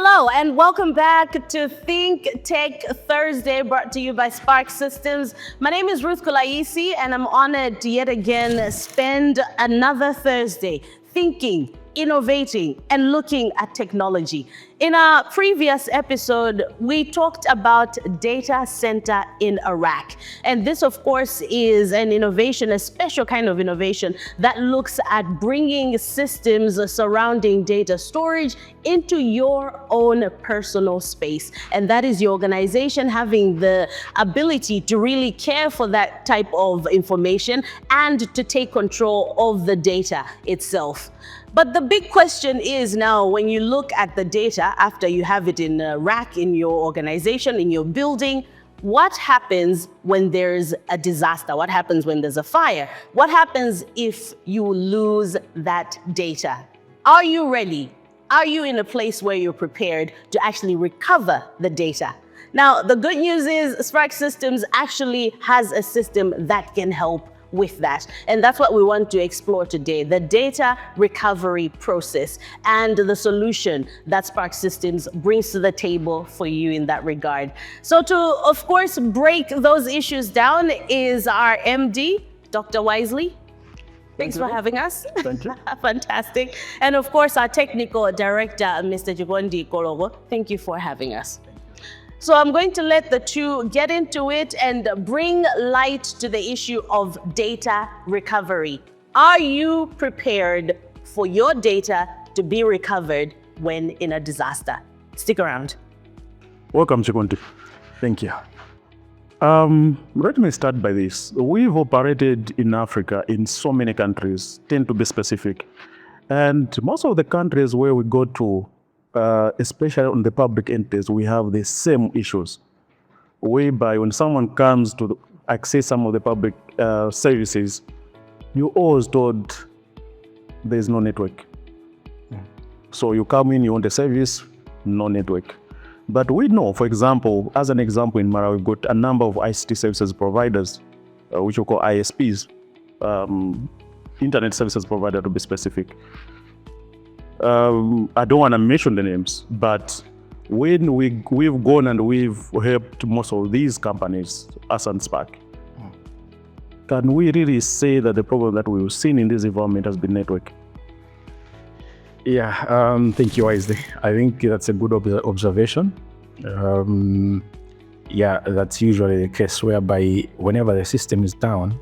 Hello and welcome back to Think Tech Thursday, brought to you by Sparc Systems. My name is Ruth Kulaisi and I'm honored to yet again spend another Thursday thinking, innovating, and looking at technology. In our previous episode, we talked about data center in Iraq. And this, of course, is an innovation, a special kind of innovation that looks at bringing systems surrounding data storage into your own personal space. And that is your organization having the ability to really care for that type of information and to take control of the data itself. But the big question is now, when you look at the data after you have it in a rack in your organization, in your building, what happens when there's a disaster? What happens when there's a fire? What happens if you lose that data? Are you ready? Are you in a place where you're prepared to actually recover the data? Now, the good news is Sparc Systems actually has a system that can help with that. And that's what we want to explore today, the data recovery process and the solution that Sparc Systems brings to the table for you in that regard. So to, of course, break those issues down is our MD, Dr. Wisely. Thanks for having us. Thank you. Fantastic. And of course, our technical director, Mr. Jigondi Korogo. Thank you for having us. So I'm going to let the two get into it and bring light to the issue of data recovery. Are you prepared for your data to be recovered when in a disaster? Stick around. Welcome, Chikondi. Thank you. Let me start by this. We've operated in Africa in so many countries, tend to be specific. And most of the countries where we go to, especially on the public entities, we have the same issues, whereby when someone comes to access some of the public services, you always told there's no network. So you come in, you want a service, no network. But we know, for example, as an example in Mara, we've got a number of ICT services providers, which we call ISPs, internet services provider to be specific. I don't want to mention the names, but when we've gone and we've helped most of these companies, us and Sparc, can we really say that the problem that we've seen in this environment has been network? Yeah, thank you, Wisely. I think that's a good observation. Yeah, that's usually the case whereby whenever the system is down,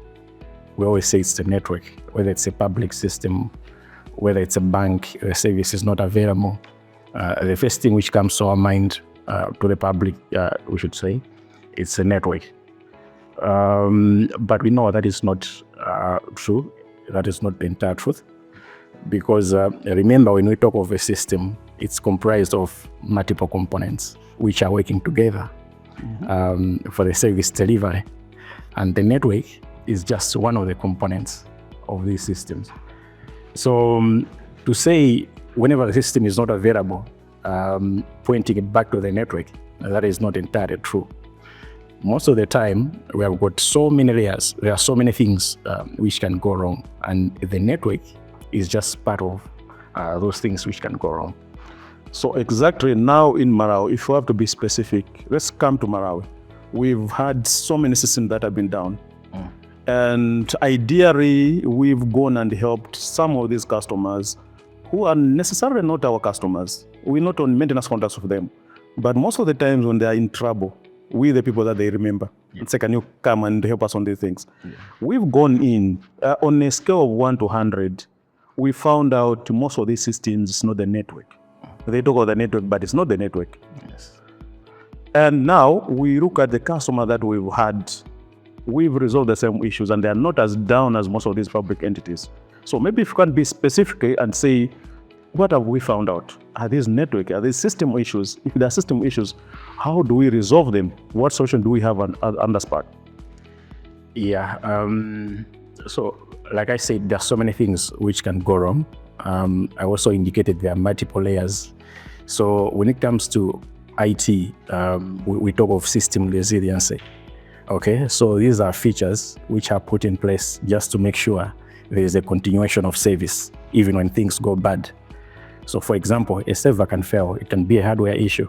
we always say it's the network, whether it's a public system, whether it's a bank, the service is not available. The first thing which comes to our mind, to the public, we should say, it's a network. But we know that is not true. That is not the entire truth. Because remember, when we talk of a system, it's comprised of multiple components which are working together for the service delivery. And the network is just one of the components of these systems. So to say whenever the system is not available, pointing it back to the network, that is not entirely true. Most of the time, we have got so many layers, there are so many things which can go wrong, and the network is just part of those things which can go wrong. So exactly now in Malawi, if we have to be specific, let's come to Malawi. We've had so many systems that have been down. And ideally, we've gone and helped some of these customers who are necessarily not our customers. We're not on maintenance contracts with them. But most of the times when they are in trouble, we're the people that they remember. It's like, can you come and help us on these things? We've gone in, on a scale of 1 to 100, we found out most of these systems is not the network. They talk about the network, but it's not the network. Yes. And now we look at the customer that we've had. We've resolved the same issues, and they are not as down as most of these public entities. So maybe if you can be specific and say, what have we found out? Are these network? Are these system issues? If there are system issues, how do we resolve them? What solution do we have under Sparc? Yeah. So, like I said, there are so many things which can go wrong. I also indicated there are multiple layers. So when it comes to IT, we talk of system resiliency. Okay, so these are features which are put in place just to make sure there is a continuation of service, even when things go bad. So for example, a server can fail. It can be a hardware issue.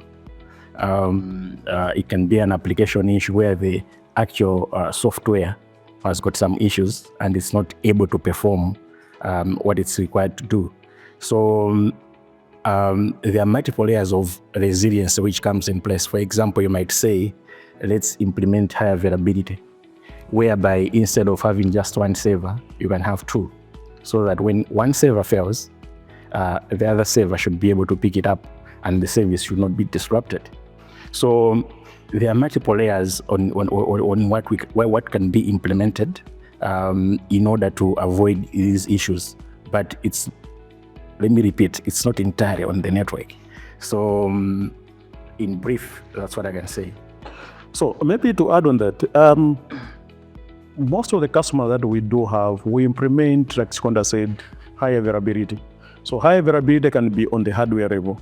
It can be an application issue where the actual software has got some issues and it's not able to perform what it's required to do. So there are multiple layers of resilience which comes in place. For example, you might say, let's implement high availability, whereby instead of having just one server, you can have two, so that when one server fails, the other server should be able to pick it up and the service should not be disrupted. So there are multiple layers on what can be implemented in order to avoid these issues. But let me repeat, it's not entirely on the network. So in brief, that's what I can say. So maybe to add on that, most of the customers that we do have, we implement, like Seconda said, high availability. So high availability can be on the hardware level,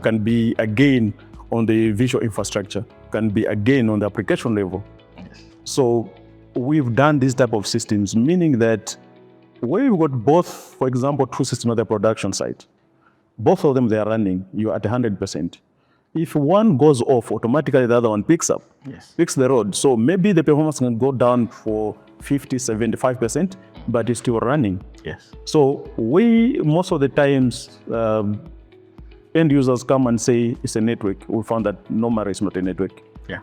can be again on the visual infrastructure, can be again on the application level. Yes. So we've done this type of systems, meaning that we've got both, for example, two systems at the production site. Both of them, they are running, you're at 100%. If one goes off, automatically the other one picks up, picks the road. So maybe the performance can go down for 50, 75%, but it's still running. Yes. So most of the times, end users come and say it's a network. We found that normally it's not a network. Yeah.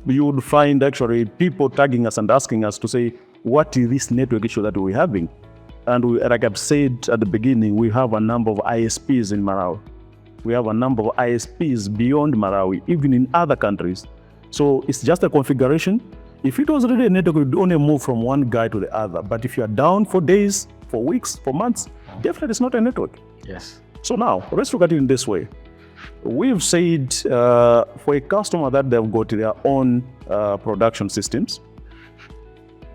You would find actually people tagging us and asking us to say, what is this network issue that we're having? And like I've said at the beginning, we have a number of ISPs in Malawi. We have a number of ISPs beyond Malawi, even in other countries. So it's just a configuration. If it was really a network, we'd only move from one guy to the other. But if you're down for days, for weeks, for months, definitely it's not a network. Yes. So now, let's look at it in this way. We've said for a customer that they've got their own production systems,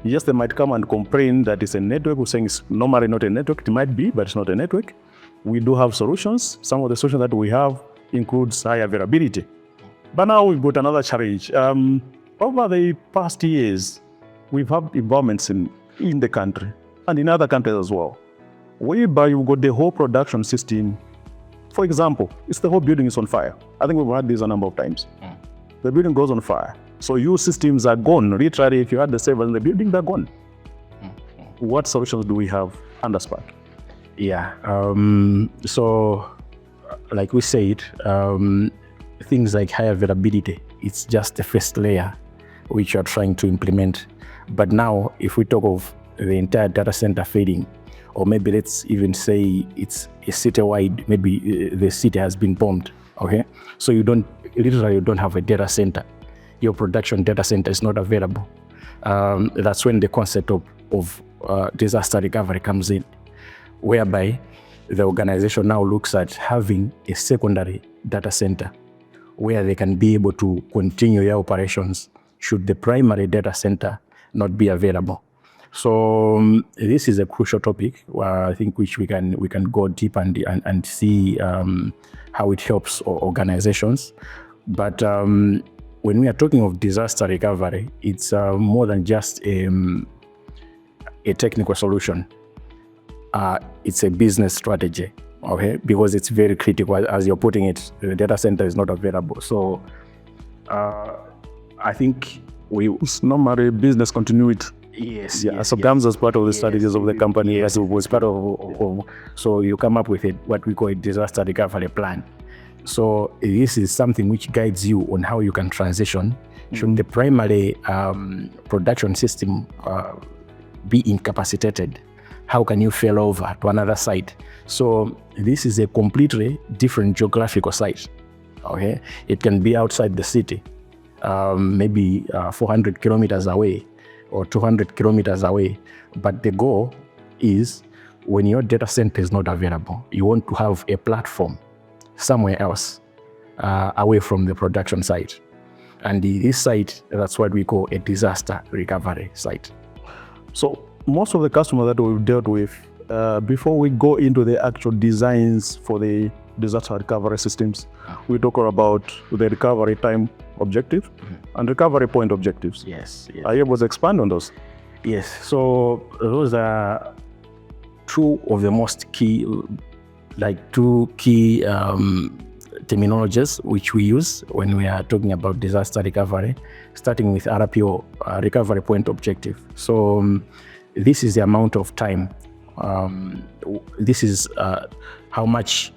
yes, they might come and complain that it's a network. We're saying it's normally not a network. It might be, but it's not a network. We do have solutions. Some of the solutions that we have includes high availability. But now we've got another challenge. Over the past years, we've had environments in the country and in other countries as well, whereby you've got the whole production system. For example, it's the whole building is on fire. I think we've had this a number of times. The building goes on fire. So your systems are gone. Literally, if you had the servers in the building, they're gone. What solutions do we have under Sparc? Yeah. So, like we said, things like high availability, it's just the first layer which you're trying to implement. But now, if we talk of the entire data center fading, or maybe let's even say it's a city-wide, maybe the city has been bombed, okay? So you don't have a data center. Your production data center is not available. That's when the concept of disaster recovery comes in, whereby the organization now looks at having a secondary data center where they can be able to continue their operations should the primary data center not be available. So this is a crucial topic, I think, which we can go deep and see how it helps organizations. But when we are talking of disaster recovery, it's more than just a technical solution. It's a business strategy, okay? Because it's very critical, as you're putting it, the data center is not available. So I think it's normally business continuity. Yes. Yeah. So comes as part of the strategies of the company. Yes, it was part of. So you come up with what we call a disaster recovery plan. So this is something which guides you on how you can transition. Should the primary production system be incapacitated, how can you fail over to another site? So this is a completely different geographical site. Okay, it can be outside the city, maybe 400 kilometers away or 200 kilometers away. But the goal is, when your data center is not available, you want to have a platform somewhere else away from the production site. And this site, that's what we call a disaster recovery site. So most of the customers that we've dealt with, before we go into the actual designs for the disaster recovery systems, we talk about the recovery time objective and recovery point objectives. Yes. Are you able to expand on those? Yes. So those are two of the most key like two key terminologies which we use when we are talking about disaster recovery, starting with RPO, recovery point objective. So this is the amount of time. This is how much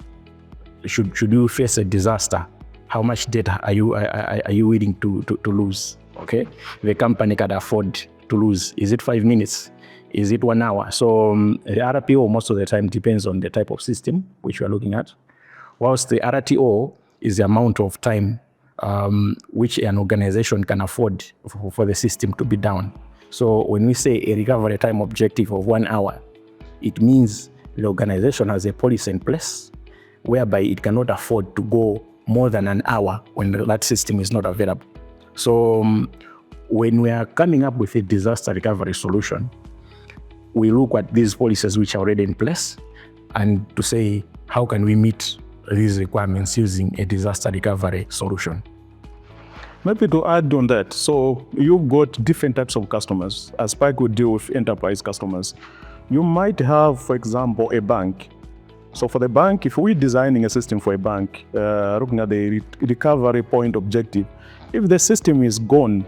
should you face a disaster, how much data are you willing to lose? Okay, the company can afford to lose. Is it 5 minutes? Is it 1 hour? So the RPO most of the time depends on the type of system which we are looking at, whilst the RTO is the amount of time which an organization can afford for the system to be down. So when we say a recovery time objective of 1 hour, it means the organization has a policy in place whereby it cannot afford to go more than an hour when that system is not available. So when we are coming up with a disaster recovery solution, we look at these policies which are already in place and to say, how can we meet these requirements using a disaster recovery solution? Maybe to add on that, so you've got different types of customers. As Sparc would deal with enterprise customers. You might have, for example, a bank. So for the bank, if we're designing a system for a bank, looking at the recovery point objective, if the system is gone,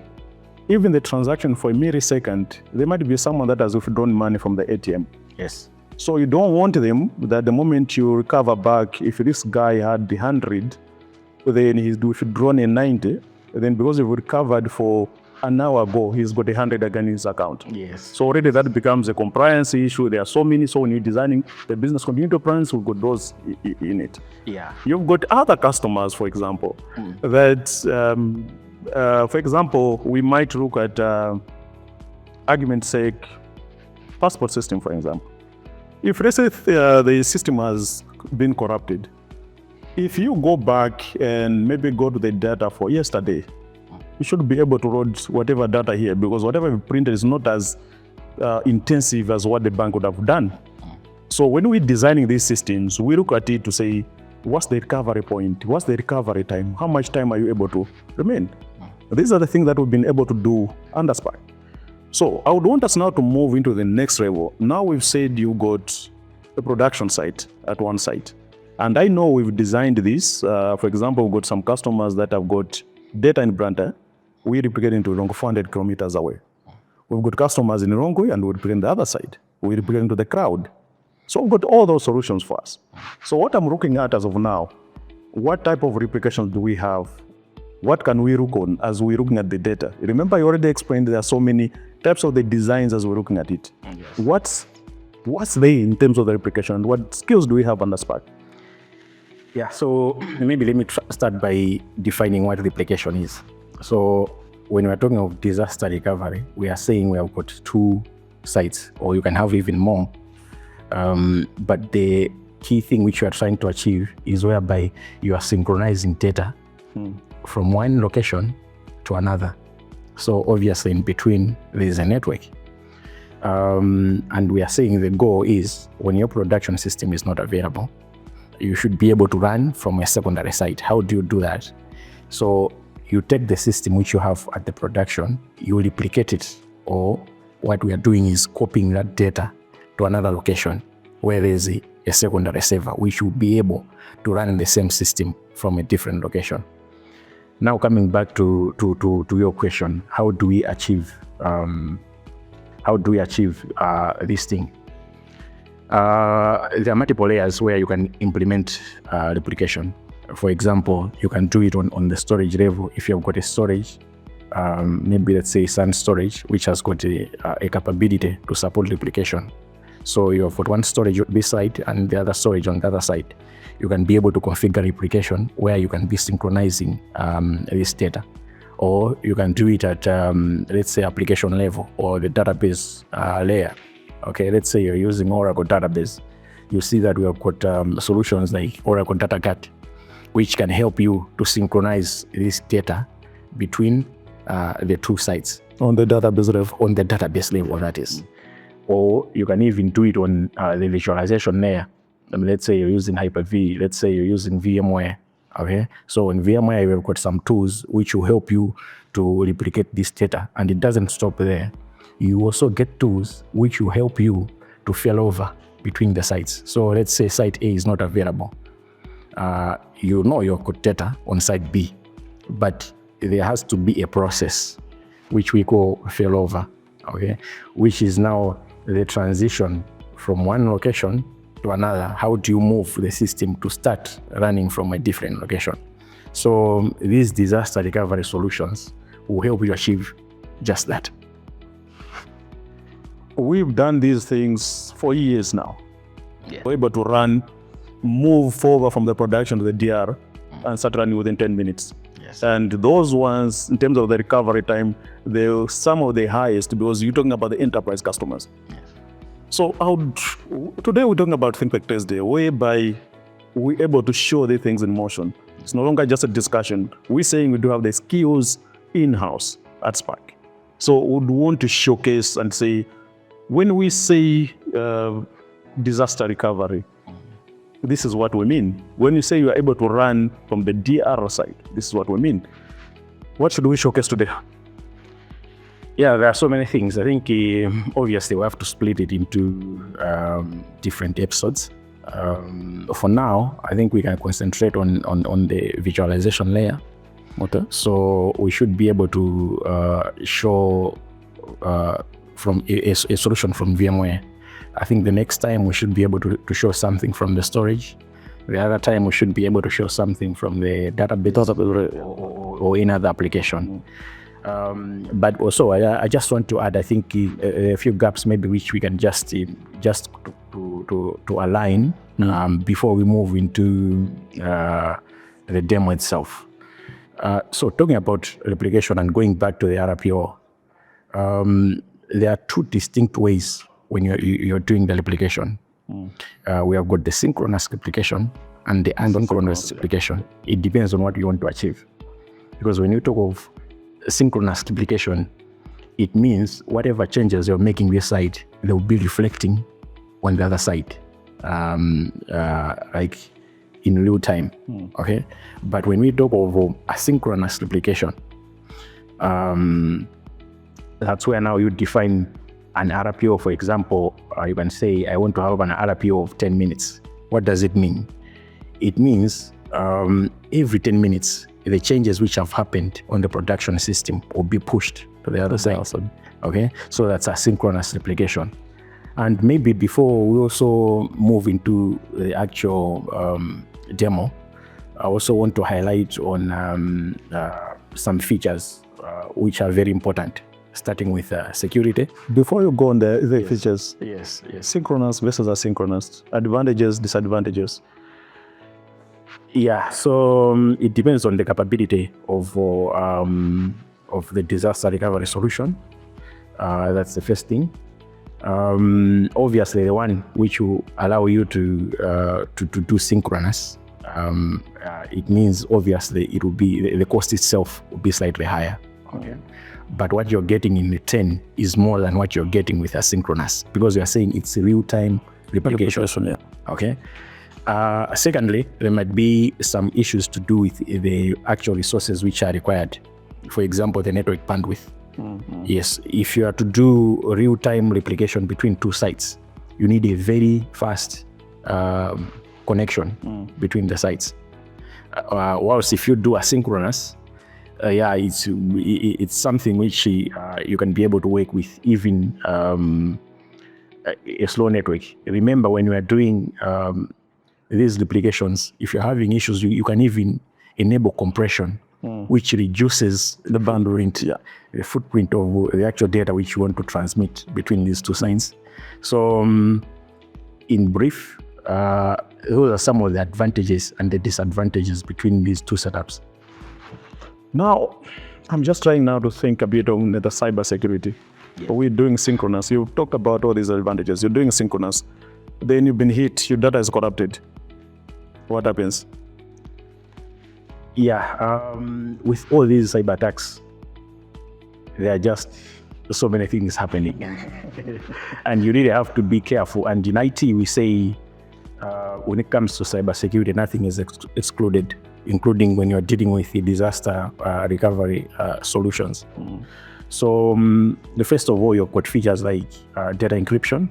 even the transaction for a millisecond, there might be someone that has withdrawn money from the ATM. Yes. So you don't want them that the moment you recover back, if this guy had the 100, then he's withdrawn a 90, then because you've recovered for an hour ago, he's got 100 again in his account. Yes. So already that becomes a compliance issue. There are so many. So when you're designing the business continuity plans, we've got those in it. Yeah. You've got other customers, for example, that, for example, we might look at, argument's sake, passport system, for example. If let's say the system has been corrupted, if you go back and maybe go to the data for yesterday, you should be able to load whatever data here, because whatever we printed is not as intensive as what the bank would have done. So when we're designing these systems, we look at it to say, what's the recovery point? What's the recovery time? How much time are you able to remain? These are the things that we've been able to do under Sparc. So I would want us now to move into the next level. Now we've said you got a production site at one site. And I know we've designed this. For example, we've got some customers that have got data in Branta. We replicate into Rongo 400 kilometers away. We've got customers in Rongo and we replicate on the other side. We replicate into the cloud. So we've got all those solutions for us. So what I'm looking at as of now, what type of replications do we have? What can we look on as we're looking at the data? Remember, I already explained there are so many types of the designs as we're looking at it. Yes. What's there in terms of the replication? What skills do we have under Sparc? Yeah, so maybe let me start by defining what replication is. So when we're talking of disaster recovery, we are saying we have got 2 sites, or you can have even more. But the key thing which you are trying to achieve is whereby you are synchronizing data from one location to another. So obviously in between there is a network. And we are saying the goal is when your production system is not available, you should be able to run from a secondary site. How do you do that? So you take the system which you have at the production, you replicate it, or what we are doing is copying that data to another location where there is a secondary server which will be able to run in the same system from a different location. Now coming back to your question, how do we achieve this thing? There are multiple layers where you can implement replication. For example, you can do it on the storage level. If you've got a storage, maybe let's say Sun storage, which has got a capability to support replication. So you have got one storage on this side and the other storage on the other side. You can be able to configure replication where you can be synchronizing this data. Or you can do it at, let's say, application level or the database layer. Okay, let's say you're using Oracle database. You see that we have got solutions like Oracle Data Guard, which can help you to synchronize this data between the 2 sites. On the database level? On the database level, that is. Or you can even do it on the visualization layer. I mean, let's say you're using Hyper-V, let's say you're using VMware. Okay, so in VMware, we've got some tools which will help you to replicate this data, and it doesn't stop there. You also get tools which will help you to fail over between the sites. So let's say site A is not available. You know your data on site B, but there has to be a process which we call failover, okay, which is now the transition from one location to another. How do you move the system to start running from a different location? So these disaster recovery solutions will help you achieve just that. We've done these things for years now. Yeah. We're able to move forward from the production to the DR and start running within 10 minutes. Yes. And those ones, in terms of the recovery time, they're some of the highest because you're talking about the enterprise customers. Yes. So today we're talking about Think Like Thursday, whereby we're able to show these things in motion. It's no longer just a discussion. We're saying we do have the skills in-house at Sparc. So we'd want to showcase and say, when we say disaster recovery, this is what we mean. When you say you are able to run from the DR side, this is what we mean. What should we showcase today? Yeah, there are so many things. I think obviously we have to split it into different episodes. For now, I think we can concentrate on the visualization layer. Okay. So we should be able to show from a solution from VMware. I think the next time we should be able to show something from the storage. The other time we should be able to show something from the database or any other application. But also, I just want to add, I think a few gaps maybe which we can just to align before we move into the demo itself. So talking about replication and going back to the RPO, there are two distinct ways when you're doing the replication. We have got the synchronous replication and the asynchronous replication. It depends on what you want to achieve. Because when you talk of synchronous replication, it means whatever changes you're making this side, they will be reflecting on the other side, like in real time. Okay. But when we talk of asynchronous replication, that's where now you define an RPO. For example, you can say, I want to have an RPO of 10 minutes. What does it mean? It means every 10 minutes, the changes which have happened on the production system will be pushed to the other side. Okay, so that's asynchronous replication. And maybe before we also move into the actual demo, I also want to highlight on some features which are very important, starting with security. Before you go on the features, Yes. synchronous versus asynchronous, advantages, disadvantages. Yeah, so it depends on the capability of the disaster recovery solution. That's the first thing. Obviously, the one which will allow you to do synchronous, it means obviously it will be the cost itself will be slightly higher. Okay. But what you're getting in return is more than what you're getting with asynchronous, because you are saying it's real-time replication. Yeah. Okay. Secondly, there might be some issues to do with the actual resources which are required. For example, the network bandwidth. Yes, if you are to do real-time replication between two sites, you need a very fast connection between the sites. Whilst if you do asynchronous, it's something which you can be able to work with even a slow network. Remember, when you are doing these replications, if you're having issues, you can even enable compression, which reduces the bandwidth, the footprint of the actual data which you want to transmit between these two sites. So, in brief, those are some of the advantages and the disadvantages between these two setups. Now, I'm just trying now to think a bit on the cyber security. Yeah. We're doing synchronous. You've talked about all these advantages. You're doing synchronous. Then you've been hit. Your data is corrupted. What happens? Yeah, with all these cyber attacks, there are just so many things happening. And you really have to be careful. And in IT, we say, when it comes to cyber security, nothing is excluded, including when you're dealing with the disaster recovery solutions. So the first of all, you've got features like data encryption,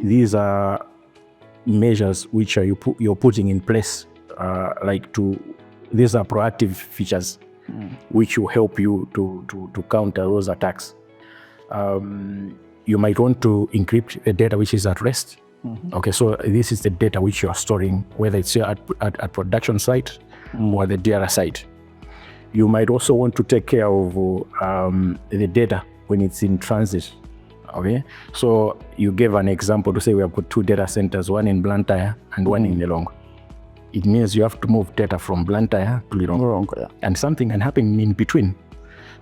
these are measures which are you're putting in place, these are proactive features which will help you to counter those attacks. You might want to encrypt the data which is at rest. Okay, so this is the data which you are storing, whether it's at production site or the DR site. You might also want to take care of the data when it's in transit. Okay, so you gave an example to say we have got 2 data centers, one in Blantyre and one in Lilongwe. It means you have to move data from Blantyre to Lilongwe, and something can happen in between.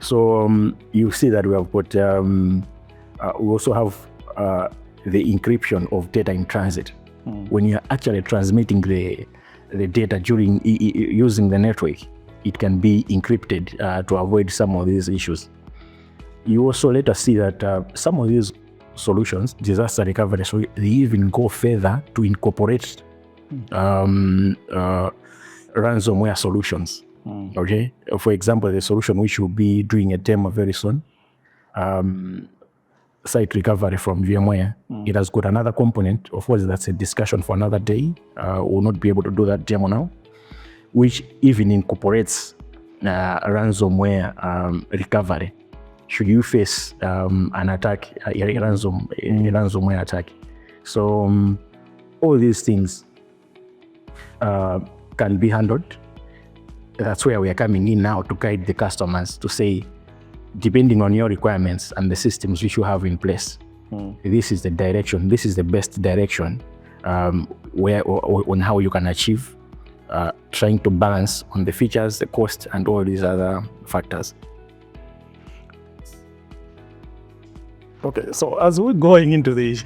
So you see that we have got, we also have the encryption of data in transit. When you're actually transmitting the data during using the network, it can be encrypted to avoid some of these issues. You also let us see that some of these solutions, disaster recovery, so they even go further to incorporate ransomware solutions. Okay, for example, the solution which will be doing a demo very soon, site recovery from VMware, it has got another component. Of course, that's a discussion for another day. We'll not be able to do that demo now, which even incorporates ransomware recovery. Should you face an attack, a ransomware attack. So all these things can be handled. That's where we are coming in now to guide the customers to say, depending on your requirements and the systems which you have in place, this is the direction, this is the best direction on how you can achieve, trying to balance on the features, the cost, and all these other factors. Okay, so as we're going into the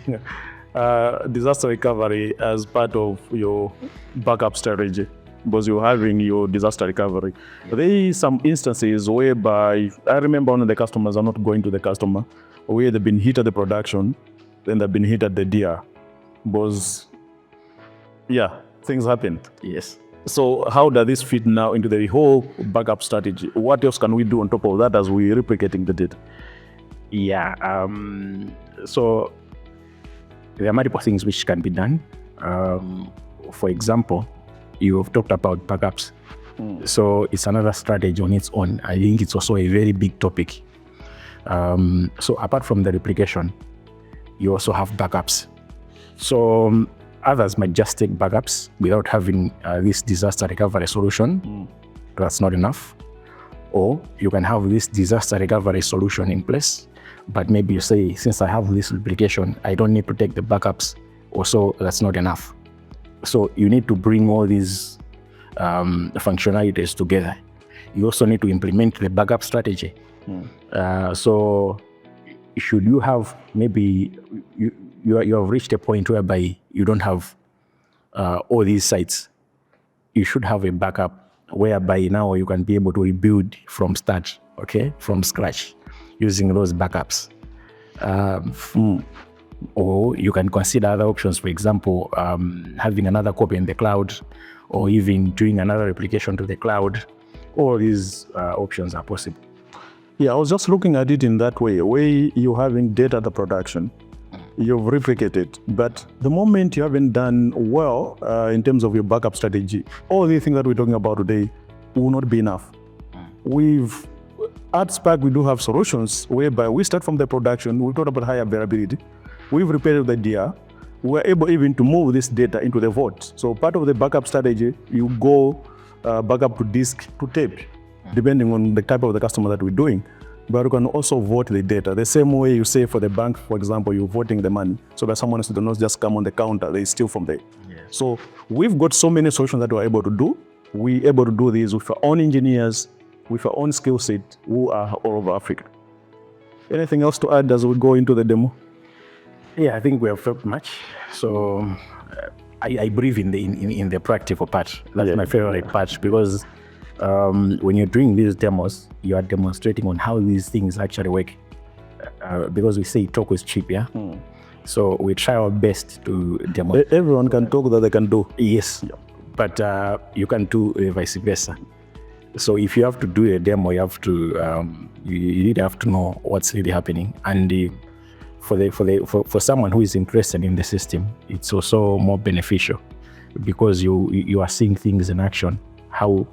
disaster recovery as part of your backup strategy, because you're having your disaster recovery, there are some instances whereby, I remember one of the customers are not going to the customer, where they've been hit at the production, then they've been hit at the DR, because, yeah, things happen. Yes. So how does this fit now into the whole backup strategy? What else can we do on top of that as we're replicating the data? Yeah, so there are multiple things which can be done. For example, you have talked about backups. So it's another strategy on its own. I think it's also a very big topic. So apart from the replication, you also have backups. So others might just take backups without having this disaster recovery solution. That's not enough. Or you can have this disaster recovery solution in place, but maybe you say, since I have this replication, I don't need to take the backups. Also, that's not enough. So you need to bring all these functionalities together. You also need to implement the backup strategy. So should you have, maybe you have reached a point whereby you don't have all these sites, you should have a backup whereby now you can be able to rebuild from start, okay, from scratch, using those backups. Or you can consider other options, for example, having another copy in the cloud, or even doing another replication to the cloud. All these options are possible. Yeah, I was just looking at it in that way, where you're having data at the production, you've replicated, but the moment you haven't done well in terms of your backup strategy, all the things that we're talking about today will not be enough. At Sparc, we do have solutions whereby we start from the production, we talked about high availability, we've repaired the DR, we're able even to move this data into the vault. So part of the backup strategy, you go backup to disk to tape, depending on the type of the customer that we're doing. But you can also vote the data. The same way you say for the bank, for example, you're voting the money. So that someone else does not just come on the counter, they steal from there. Yes. So we've got so many solutions that we're able to do. We're able to do this with our own engineers, with our own skill set, who are all over Africa. Anything else to add as we go into the demo? Yeah, I think we have talked much. So I believe in the practical part. That's my favorite part, because when you're doing these demos, you are demonstrating on how these things actually work. Because we say talk is cheap, yeah? So we try our best to demo. Everyone can talk that they can do. Yes, but you can do vice versa. So if you have to do a demo, you have to you really have to know what's really happening. And for someone who is interested in the system, it's also more beneficial because you are seeing things in action, how